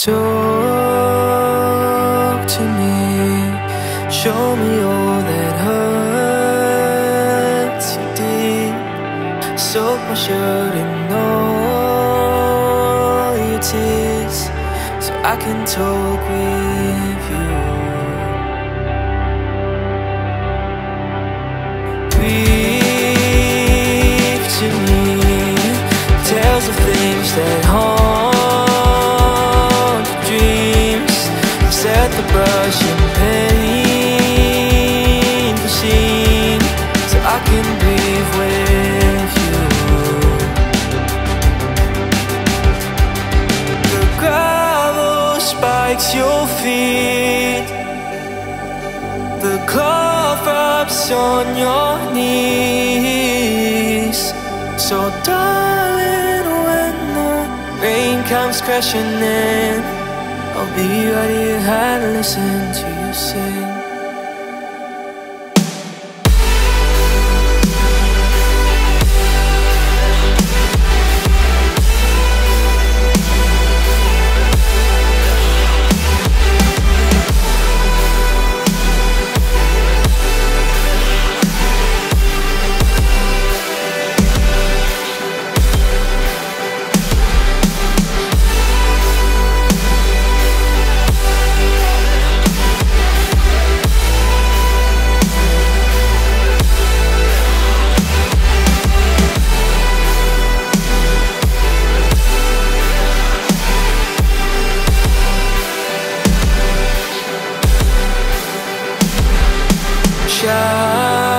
Talk to me, show me all that hurts you deep. Soak my shirt in all your tears, so I can talk with you. Breathe to me, tales of things that haunt your dreams. Set the brush and paint the scene, so I can breathe with you. The gravel spikes your feet, the cloth wraps on your knees. So darling, when the rain comes crashing in, I'll be right here and listen to you sing.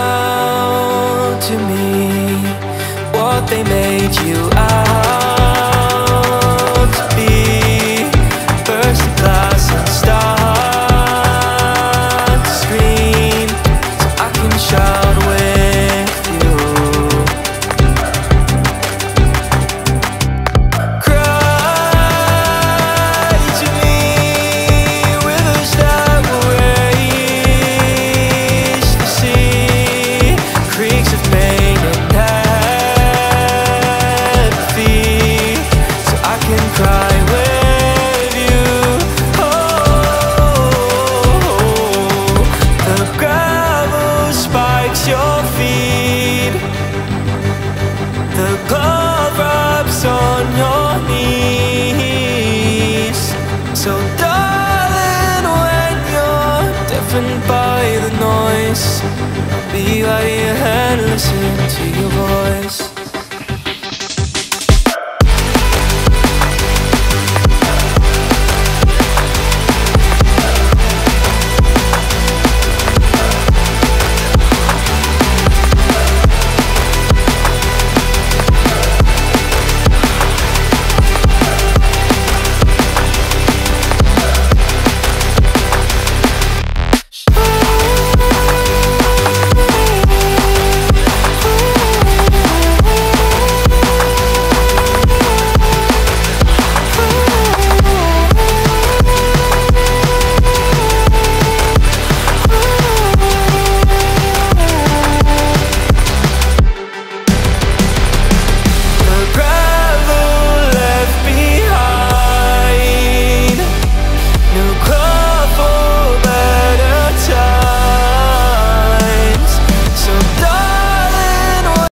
Shout to me what they made you out to be. Burst the glass and start to scream, so I can shout with you. Cry to me, rivers that will raise the sea, creeks of pain and apathy, so I can cry with you. Oh, the gravel spikes your feet, the glove wraps on your knees. So darling, when you're deafened by the noise, I'll be right here and listen to your voice.